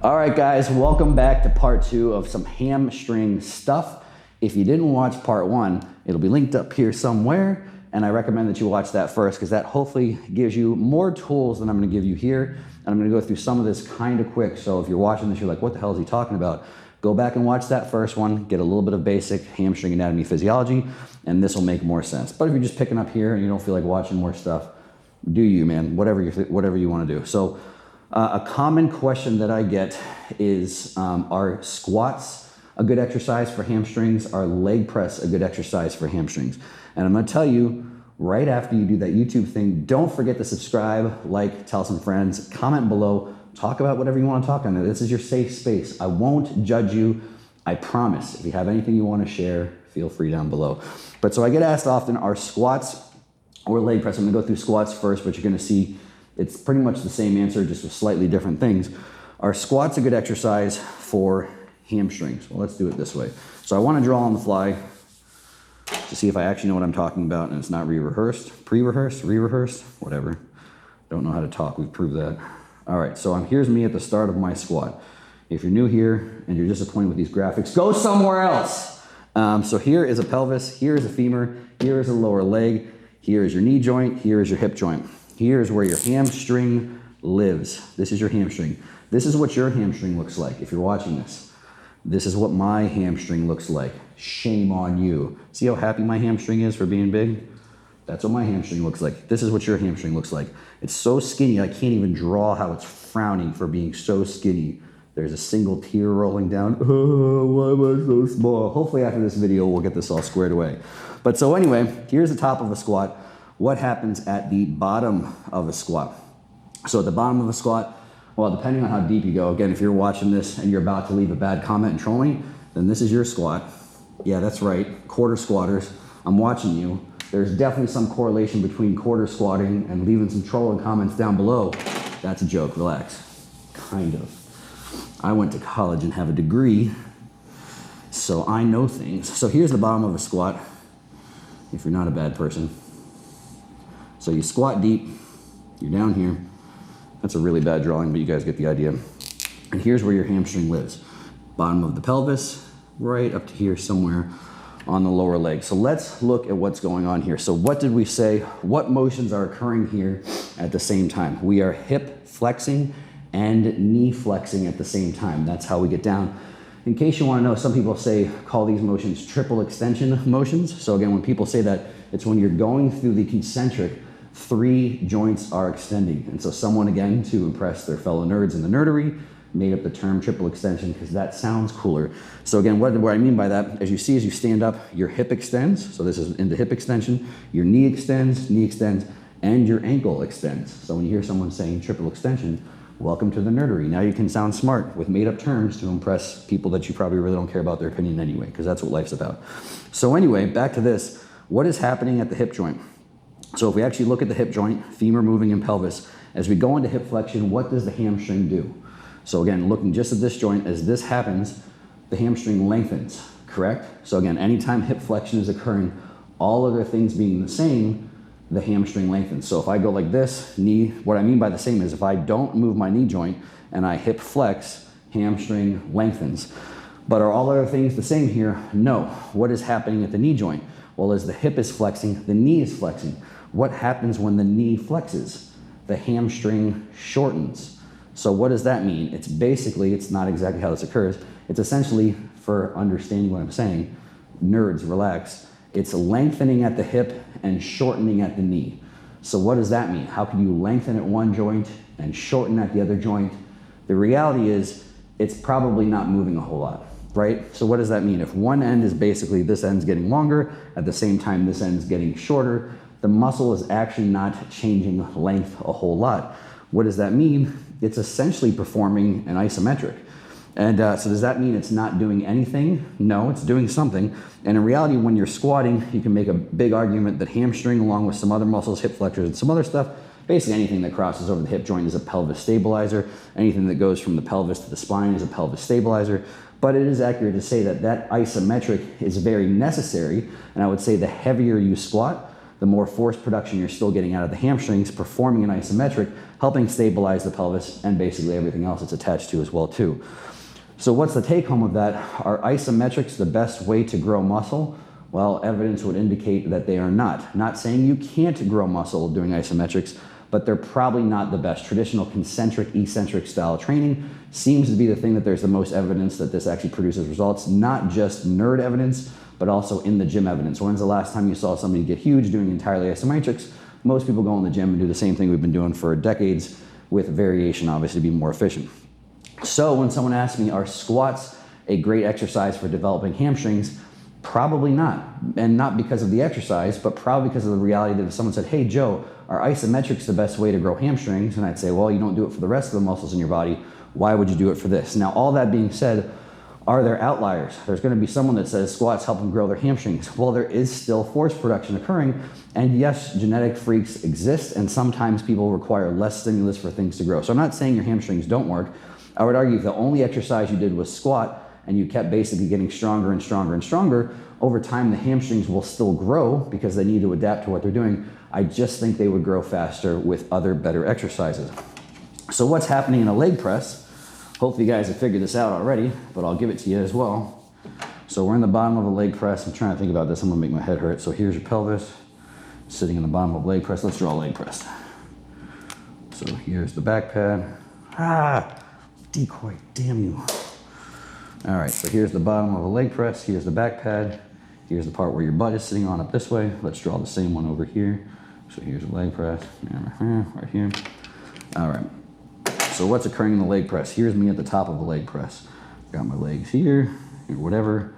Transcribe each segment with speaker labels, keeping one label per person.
Speaker 1: All right, guys, welcome back to part 2 of some hamstring stuff. If you didn't watch part 1, it'll be linked up here somewhere, and I recommend that you watch that first because that hopefully gives you more tools than I'm going to give you here. And I'm going to go through some of this kind of quick, so if you're watching this, you're like, what the hell is he talking about? Go back and watch that first one, get a little bit of basic hamstring anatomy physiology, and this will make more sense. But if you're just picking up here and you don't feel like watching more stuff, do you, man, whatever you want to do. So a common question that I get is, are squats a good exercise for hamstrings? Are leg press a good exercise for hamstrings? And I'm going to tell you right after you do that YouTube thing, don't forget to subscribe, like, tell some friends, comment below, talk about whatever you want to talk on there. This is your safe space. I won't judge you. I promise. If you have anything you want to share, feel free down below. But so I get asked often, are squats or leg press? I'm going to go through squats first, but you're going to see it's pretty much the same answer, just with slightly different things. Are squats a good exercise for hamstrings? Well, let's do it this way. So I want to draw on the fly to see if I actually know what I'm talking about, and it's not re-rehearsed, pre-rehearsed, re-rehearsed, whatever. Don't know how to talk, we've proved that. All right, so here's me at the start of my squat. If you're new here and you're disappointed with these graphics, go somewhere else. So here is a pelvis, here is a femur, here is a lower leg, here is your knee joint, here is your hip joint. Here's where your hamstring lives. This is your hamstring. This is what your hamstring looks like if you're watching this. This is what my hamstring looks like. Shame on you. See how happy my hamstring is for being big? That's what my hamstring looks like. This is what your hamstring looks like. It's so skinny, I can't even draw how it's frowning for being so skinny. There's a single tear rolling down. Oh, why am I so small? Hopefully after this video, we'll get this all squared away. But so anyway, here's the top of a squat. What happens at the bottom of a squat? So at the bottom of a squat, well, depending on how deep you go, again, if you're watching this and you're about to leave a bad comment and troll me, then this is your squat. Yeah, that's right, quarter squatters, I'm watching you. There's definitely some correlation between quarter squatting and leaving some trolling comments down below. That's a joke, relax. Kind of. I went to college and have a degree, so I know things. So here's the bottom of a squat, if you're not a bad person. So you squat deep, you're down here. That's a really bad drawing, but you guys get the idea. And here's where your hamstring lives. Bottom of the pelvis, right up to here somewhere on the lower leg. So let's look at what's going on here. So what did we say? What motions are occurring here at the same time? We are hip flexing and knee flexing at the same time. That's how we get down. In case you want to know, some people call these motions triple extension motions. So again, when people say that, it's when you're going through the concentric, 3 joints are extending. And so someone, again, to impress their fellow nerds in the nerdery, made up the term triple extension because that sounds cooler. So again, what I mean by that, as you see as you stand up, your hip extends. So this is into hip extension. Your knee extends, and your ankle extends. So when you hear someone saying triple extension, welcome to the nerdery. Now you can sound smart with made up terms to impress people that you probably really don't care about their opinion anyway, because that's what life's about. So anyway, back to this. What is happening at the hip joint? So if we actually look at the hip joint, femur moving in pelvis, as we go into hip flexion, what does the hamstring do? So again, looking just at this joint, as this happens, the hamstring lengthens, correct? So again, anytime hip flexion is occurring, all other things being the same, the hamstring lengthens. So if I go like this, knee, what I mean by the same is if I don't move my knee joint and I hip flex, hamstring lengthens. But are all other things the same here? No. What is happening at the knee joint? Well, as the hip is flexing, the knee is flexing. What happens when the knee flexes? The hamstring shortens. So what does that mean? It's basically, it's not exactly how this occurs. It's essentially, for understanding what I'm saying, nerds, relax. It's lengthening at the hip and shortening at the knee. So what does that mean? How can you lengthen at one joint and shorten at the other joint? The reality is, it's probably not moving a whole lot, right? So what does that mean? If one end is basically, this end's getting longer, at the same time this end's getting shorter, the muscle is actually not changing length a whole lot. What does that mean? It's essentially performing an isometric. And so does that mean it's not doing anything? No, it's doing something. And in reality, when you're squatting, you can make a big argument that hamstring, along with some other muscles, hip flexors and some other stuff, basically anything that crosses over the hip joint is a pelvis stabilizer. Anything that goes from the pelvis to the spine is a pelvis stabilizer. But it is accurate to say that that isometric is very necessary. And I would say the heavier you squat, the more force production you're still getting out of the hamstrings, performing an isometric, helping stabilize the pelvis and basically everything else it's attached to as well too. So what's the take home of that? Are isometrics the best way to grow muscle? Well, evidence would indicate that they are not. Not saying you can't grow muscle doing isometrics, but they're probably not the best. Traditional concentric, eccentric style training seems to be the thing that there's the most evidence that this actually produces results, not just nerd evidence, but also in the gym evidence. When's the last time you saw somebody get huge doing entirely isometrics? Most people go in the gym and do the same thing we've been doing for decades with variation, obviously, to be more efficient. So when someone asks me, are squats a great exercise for developing hamstrings? Probably not. And not because of the exercise, but probably because of the reality that if someone said, hey, Joe, are isometrics the best way to grow hamstrings? And I'd say, well, you don't do it for the rest of the muscles in your body. Why would you do it for this? Now, all that being said, are there outliers? There's going to be someone that says squats help them grow their hamstrings. Well, there is still force production occurring. And yes, genetic freaks exist, and sometimes people require less stimulus for things to grow. So I'm not saying your hamstrings don't work. I would argue if the only exercise you did was squat and you kept basically getting stronger and stronger and stronger, over time the hamstrings will still grow because they need to adapt to what they're doing. I just think they would grow faster with other better exercises. So what's happening in a leg press? Hopefully you guys have figured this out already, but I'll give it to you as well. So we're in the bottom of a leg press. I'm trying to think about this. I'm gonna make my head hurt. So here's your pelvis sitting in the bottom of a leg press. Let's draw a leg press. So here's the back pad. Decoy, damn you. All right, so here's the bottom of a leg press. Here's the back pad. Here's the part where your butt is sitting on up this way. Let's draw the same one over here. So here's a leg press, right here. All right, so what's occurring in the leg press? Here's me at the top of the leg press. Got my legs here, or whatever.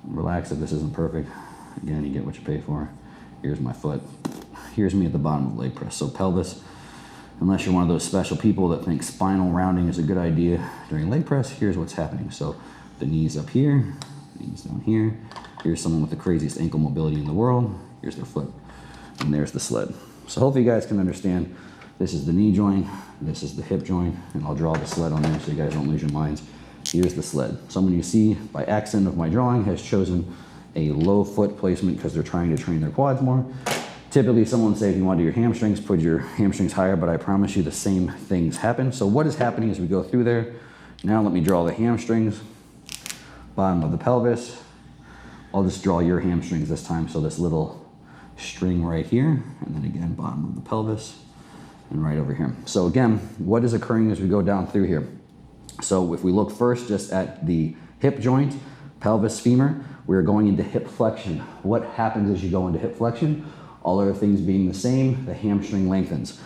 Speaker 1: Relax if this isn't perfect. Again, you get what you pay for. Here's my foot. Here's me at the bottom of the leg press. So pelvis, unless you're one of those special people that think spinal rounding is a good idea during leg press, here's what's happening. So the knees up here, knees down here. Here's someone with the craziest ankle mobility in the world. Here's their foot, and there's the sled. So hopefully you guys can understand. This is the knee joint, this is the hip joint, and I'll draw the sled on there so you guys don't lose your minds. Here's the sled. Someone you see by accident of my drawing has chosen a low foot placement because they're trying to train their quads more. Typically, someone would say if you want to do your hamstrings, put your hamstrings higher, but I promise you the same things happen. So what is happening as we go through there? Now let me draw the hamstrings, bottom of the pelvis. I'll just draw your hamstrings this time. So this little string right here, and then again, bottom of the pelvis, and right over here. So again, what is occurring as we go down through here? So if we look first just at the hip joint, pelvis, femur, we're going into hip flexion. What happens as you go into hip flexion? All other things being the same, the hamstring lengthens.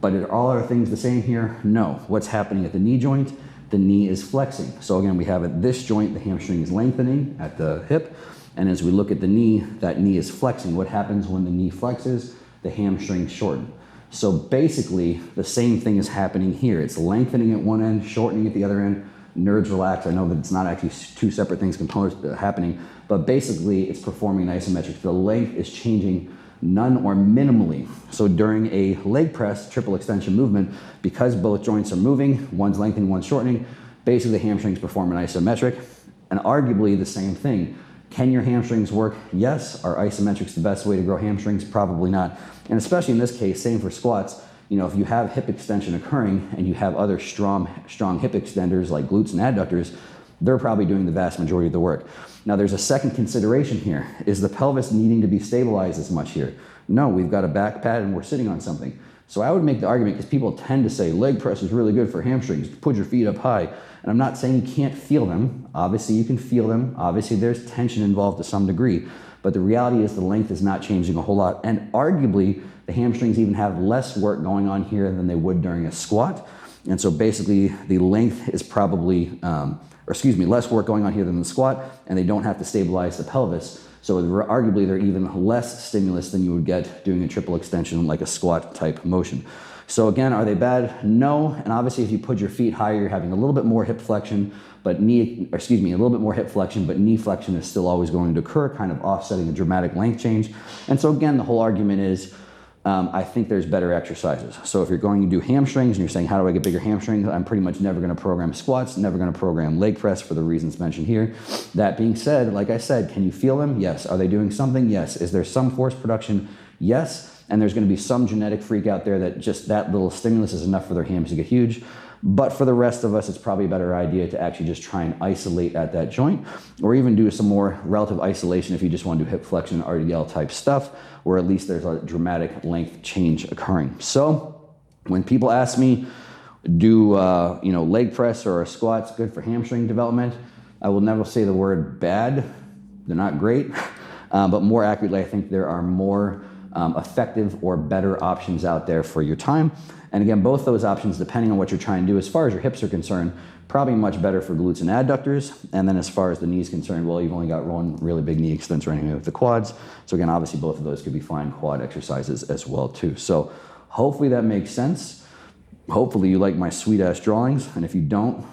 Speaker 1: But are all other things the same here? No. What's happening at the knee joint? The knee is flexing. So again, we have at this joint, the hamstring is lengthening at the hip. And as we look at the knee, that knee is flexing. What happens when the knee flexes? The hamstring shorten. So basically, the same thing is happening here. It's lengthening at one end, shortening at the other end. Nerds relax. I know that it's not actually two separate things happening, but basically it's performing an isometric. The length is changing none or minimally. So during a leg press, triple extension movement, because both joints are moving, one's lengthening, one's shortening, basically the hamstrings perform an isometric, and arguably the same thing. Can your hamstrings work? Yes. Are isometrics the best way to grow hamstrings? Probably not. And especially in this case, same for squats. You know, if you have hip extension occurring and you have other strong hip extenders like glutes and adductors, they're probably doing the vast majority of the work. Now there's a second consideration here. Is the pelvis needing to be stabilized as much here? No, we've got a back pad and we're sitting on something. So I would make the argument, because people tend to say leg press is really good for hamstrings, put your feet up high. And I'm not saying you can't feel them. Obviously you can feel them. Obviously there's tension involved to some degree. But the reality is the length is not changing a whole lot. And arguably the hamstrings even have less work going on here than they would during a squat. And so basically the length is probably, less work going on here than the squat, and they don't have to stabilize the pelvis. So arguably they're even less stimulus than you would get doing a triple extension like a squat type motion. So again, are they bad? No. And obviously if you put your feet higher, you're having a little bit more hip flexion, but knee flexion is still always going to occur, kind of offsetting a dramatic length change. And so again, the whole argument is, I think there's better exercises. So if you're going to do hamstrings and you're saying, how do I get bigger hamstrings? I'm pretty much never going to program squats, never going to program leg press for the reasons mentioned here. That being said, like I said, can you feel them? Yes. Are they doing something? Yes. Is there some force production? Yes, and there's going to be some genetic freak out there that just that little stimulus is enough for their hams to get huge. But for the rest of us, it's probably a better idea to actually just try and isolate at that joint, or even do some more relative isolation if you just want to do hip flexion, RDL type stuff, where at least there's a dramatic length change occurring. So when people ask me, do leg press or squats good for hamstring development, I will never say the word bad. They're not great, but more accurately, I think there are more effective or better options out there for your time. And again, both those options, depending on what you're trying to do, as far as your hips are concerned, probably much better for glutes and adductors. And then as far as the knees concerned, well, you've only got one really big knee extensor anyway with the quads. So again, obviously both of those could be fine quad exercises as well too. So hopefully that makes sense. Hopefully you like my sweet ass drawings. And if you don't,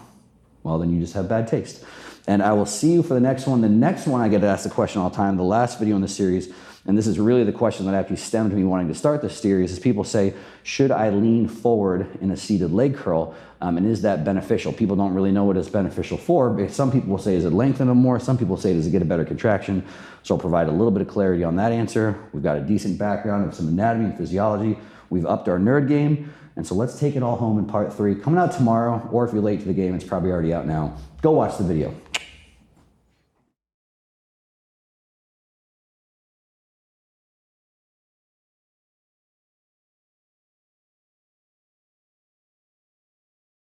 Speaker 1: well, then you just have bad taste. And I will see you for the next one. The next one I get asked the question all the time, the last video in the series, and this is really the question that actually stemmed me wanting to start this series, is people say, should I lean forward in a seated leg curl? And is that beneficial? People don't really know what it's beneficial for, but some people will say, is it lengthen them more? Some people say, does it get a better contraction? So I'll provide a little bit of clarity on that answer. We've got a decent background of some anatomy and physiology. We've upped our nerd game. And so let's take it all home in part 3. Coming out tomorrow, or if you're late to the game, it's probably already out now. Go watch the video.